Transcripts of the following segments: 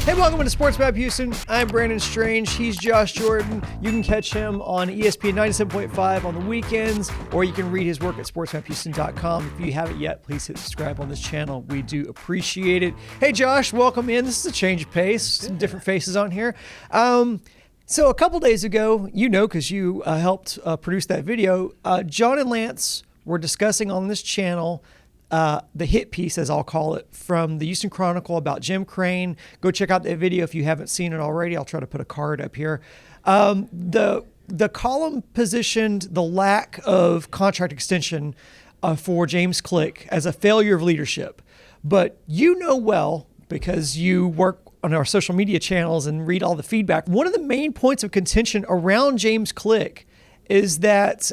Hey, welcome to Sports Map Houston. I'm Brandon Strange. He's Josh Jordan. You can catch him on ESPN 97.5 on the weekends, or you can read his work at sportsmaphouston.com. If you haven't yet, please hit subscribe on this channel. We do appreciate it. Hey, Josh, welcome in. This is a change of pace. Some different faces on here. So a couple days ago, because you helped produce that video, John and Lance were discussing on this channel the hit piece, as I'll call it, from the Houston Chronicle about Jim Crane. Go check out that video if you haven't seen it already. I'll try to put a card up here. The column positioned the lack of contract extension for James Click as a failure of leadership. But you know well, because you work on our social media channels and read all the feedback, one of the main points of contention around James Click is that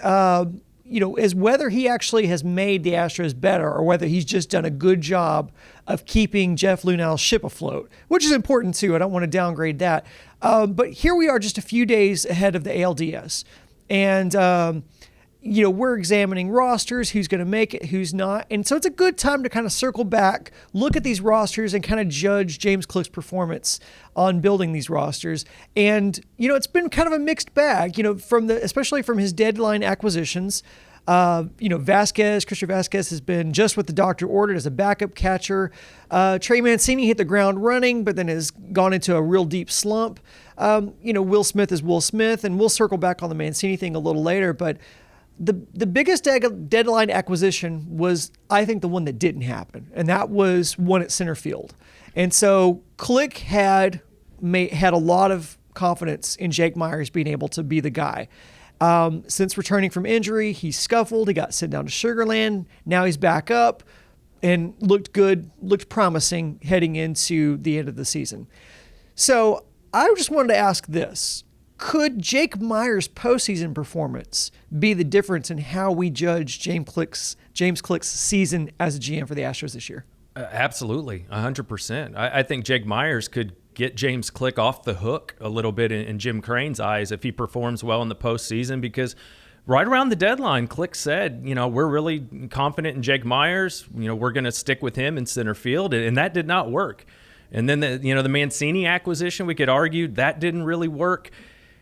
is whether he actually has made the Astros better or whether he's just done a good job of keeping Jeff Lunell's ship afloat, which is important too. I don't want to downgrade that. But here we are just a few days ahead of the ALDS. And, we're examining rosters, who's going to make it, who's not. And so it's a good time to kind of circle back, look at these rosters and kind of judge James Click's performance on building these rosters. And, it's been kind of a mixed bag, especially from his deadline acquisitions. Christian Vasquez has been just what the doctor ordered as a backup catcher. Trey Mancini hit the ground running, but then has gone into a real deep slump. Will Smith is Will Smith, and we'll circle back on the Mancini thing a little later, but the biggest deadline acquisition was, I think, the one that didn't happen, and that was one at center field. And so Click had a lot of confidence in Jake Meyers being able to be the guy. Since returning from injury, he scuffled. He got sent down to Sugarland. Now he's back up and looked good, looked promising heading into the end of the season. So I just wanted to ask this. Could Jake Meyers' postseason performance be the difference in how we judge James Click's season as a GM for the Astros this year? Absolutely, 100%. I think Jake Meyers could get James Click off the hook a little bit in Jim Crane's eyes if he performs well in the postseason, because right around the deadline, Click said, we're really confident in Jake Meyers. We're going to stick with him in center field, and that did not work. And then the Mancini acquisition, we could argue that didn't really work.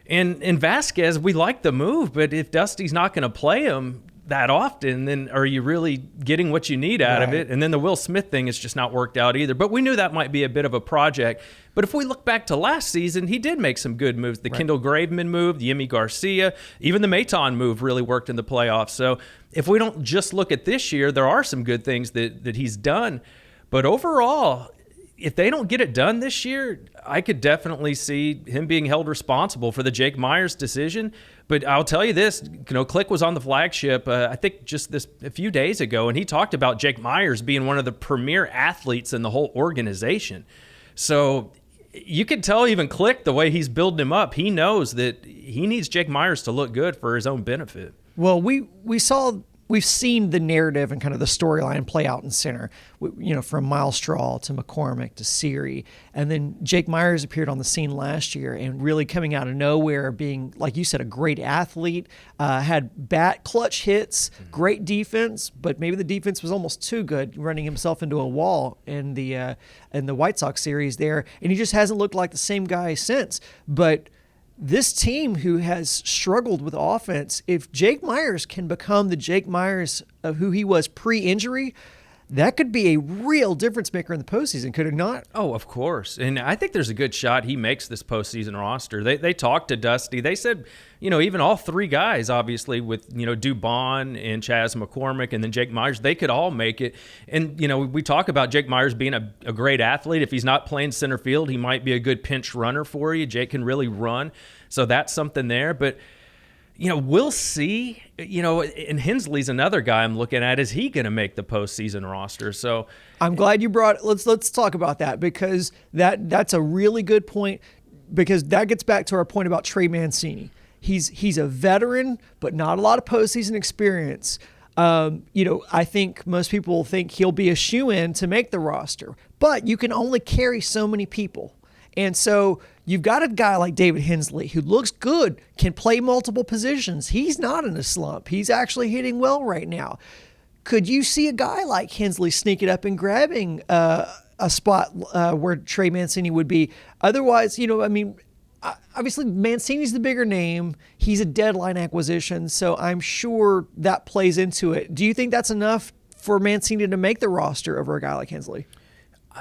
And Vasquez, we like the move, but if Dusty's not going to play him that often, then are you really getting what you need out of it? And then the Will Smith thing has just not worked out either. But we knew that might be a bit of a project. But if we look back to last season, he did make some good moves. The Kendall Graveman move, the Yimi Garcia, even the Maton move really worked in the playoffs. So if we don't just look at this year, there are some good things that he's done. But overall, if they don't get it done this year, I could definitely see him being held responsible for the Jake Meyers decision. But I'll tell you this, Click was on the flagship, I think just a few days ago, and he talked about Jake Meyers being one of the premier athletes in the whole organization. So you can tell even Click, the way he's building him up, he knows that he needs Jake Meyers to look good for his own benefit. Well, we've seen the narrative and kind of the storyline play out in center, from Miles Straw to McCormick to Siri. And then Jake Meyers appeared on the scene last year and really coming out of nowhere, being, like you said, a great athlete, had clutch hits, great defense, but maybe the defense was almost too good, running himself into a wall in the White Sox series there. And he just hasn't looked like the same guy since. But this team, who has struggled with offense, if Jake Meyers can become the Jake Meyers of who he was pre-injury, that could be a real difference maker in the postseason, could it not? Oh, of course. And I think there's a good shot he makes this postseason roster. They talked to Dusty. They said, even all three guys, obviously, with, Dubon and Chas McCormick and then Jake Meyers, they could all make it. And, we talk about Jake Meyers being a great athlete. If he's not playing center field, he might be a good pinch runner for you. Jake can really run. So that's something there. But, we'll see. And Hensley's another guy I'm looking at. Is he going to make the postseason roster? So I'm glad you brought it. Let's talk about that, because that's a really good point, because that gets back to our point about Trey Mancini. He's a veteran, but not a lot of postseason experience. I think most people think he'll be a shoo-in to make the roster, but you can only carry so many people. And so you've got a guy like David Hensley who looks good, can play multiple positions. He's not in a slump. He's actually hitting well right now. Could you see a guy like Hensley sneaking up and grabbing a spot where Trey Mancini would be. Otherwise, I mean, obviously Mancini's the bigger name. He's a deadline acquisition, so I'm sure that plays into it. Do you think that's enough for Mancini to make the roster over a guy like Hensley?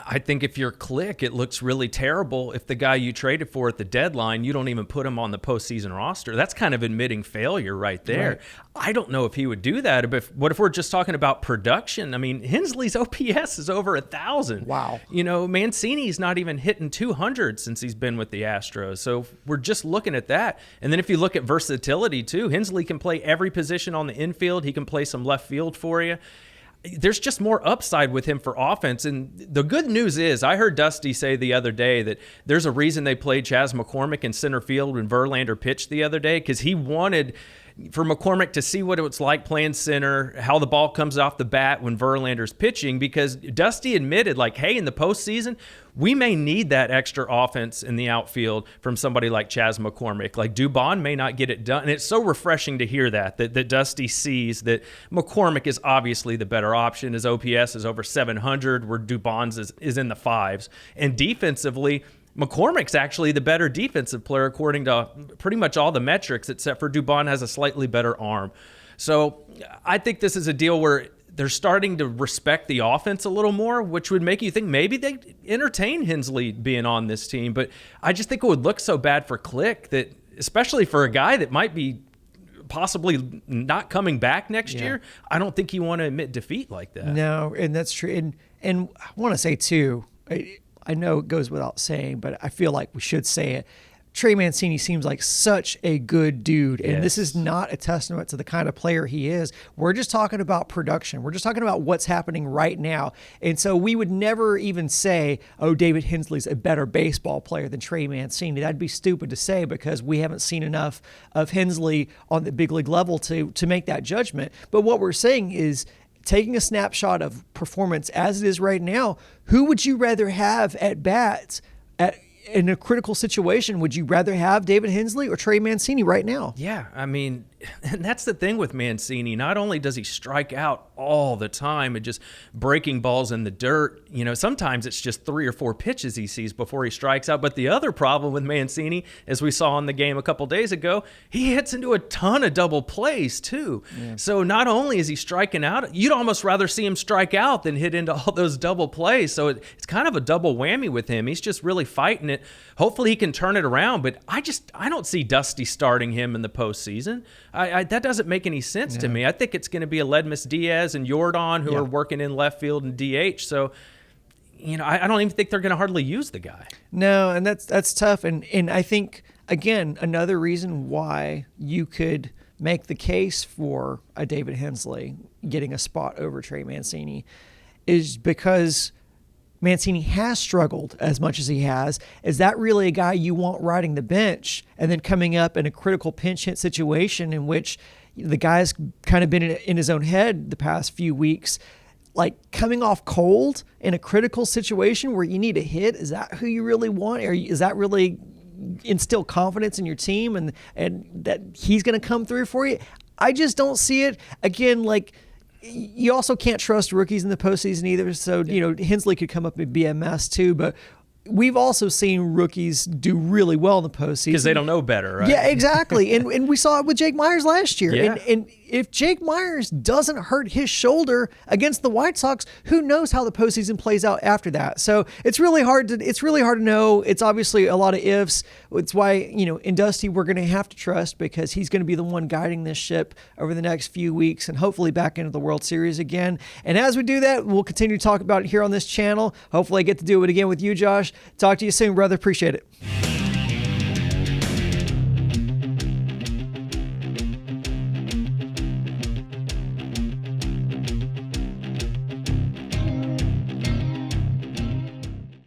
I think if you're Click, it looks really terrible if the guy you traded for at the deadline, you don't even put him on the postseason roster. That's kind of admitting failure right there. Right. I don't know if he would do that. But what if we're just talking about production? I mean, Hensley's OPS is over 1,000. Wow. Mancini's not even hitting 200 since he's been with the Astros. So we're just looking at that. And then if you look at versatility too, Hensley can play every position on the infield. He can play some left field for you. There's just more upside with him for offense. And the good news is, I heard Dusty say the other day that there's a reason they played Chas McCormick in center field when Verlander pitched the other day, because he wanted for McCormick to see what it's like playing center, how the ball comes off the bat when Verlander's pitching, because Dusty admitted, like, hey, in the postseason, we may need that extra offense in the outfield from somebody like Chas McCormick. Like, Dubon may not get it done. And it's so refreshing to hear that Dusty sees that McCormick is obviously the better option. His OPS is over 700, where Dubon's is in the fives. And defensively, McCormick's actually the better defensive player according to pretty much all the metrics, except for Dubon has a slightly better arm. So I think this is a deal where they're starting to respect the offense a little more, which would make you think maybe they entertain Hensley being on this team. But I just think it would look so bad for Click, that especially for a guy that might be possibly not coming back next year, I don't think you want to admit defeat like that. No, and that's true. And I want to say too, I know it goes without saying, but I feel like we should say it. Trey Mancini seems like such a good dude, and this is not a testament to the kind of player he is. We're just talking about production. We're just talking about what's happening right now. And so we would never even say, oh, David Hensley's a better baseball player than Trey Mancini. That'd be stupid to say, because we haven't seen enough of Hensley on the big league level to make that judgment. But what we're saying is, taking a snapshot of performance as it is right now, who would you rather have at bats in a critical situation? Would you rather have David Hensley or Trey Mancini right now? Yeah, I mean, and that's the thing with Mancini. Not only does he strike out all the time and just breaking balls in the dirt, sometimes it's just 3 or 4 pitches he sees before he strikes out. But the other problem with Mancini, as we saw in the game a couple days ago, he hits into a ton of double plays too. Yeah. So not only is he striking out, you'd almost rather see him strike out than hit into all those double plays. So it's kind of a double whammy with him. He's just really fighting it. Hopefully he can turn it around, but I don't see Dusty starting him in the postseason. That doesn't make any sense to me. I think it's going to be Aledmus Diaz and Yordan who are working in left field and DH. So, I don't even think they're going to hardly use the guy. No, and that's tough. And I think, again, another reason why you could make the case for a David Hensley getting a spot over Trey Mancini is because Mancini has struggled as much as he has. Is that really a guy you want riding the bench and then coming up in a critical pinch hit situation in which the guy's kind of been in his own head the past few weeks, like coming off cold in a critical situation where you need a hit? Is that who you really want? Or is that really instill confidence in your team and that he's going to come through for you? I just don't see it. Again, like, you also can't trust rookies in the postseason either. So, Hensley could come up and be a mess too, but we've also seen rookies do really well in the postseason. Because they don't know better, right? Yeah, exactly. and we saw it with Jake Myers last year. Yeah. And if Jake Myers doesn't hurt his shoulder against the White Sox, who knows how the postseason plays out after that? So it's really hard to know. It's obviously a lot of ifs. It's why, in Dusty, we're going to have to trust, because he's going to be the one guiding this ship over the next few weeks and hopefully back into the World Series again. And as we do that, we'll continue to talk about it here on this channel. Hopefully I get to do it again with you, Josh. Talk to you soon, brother. Appreciate it.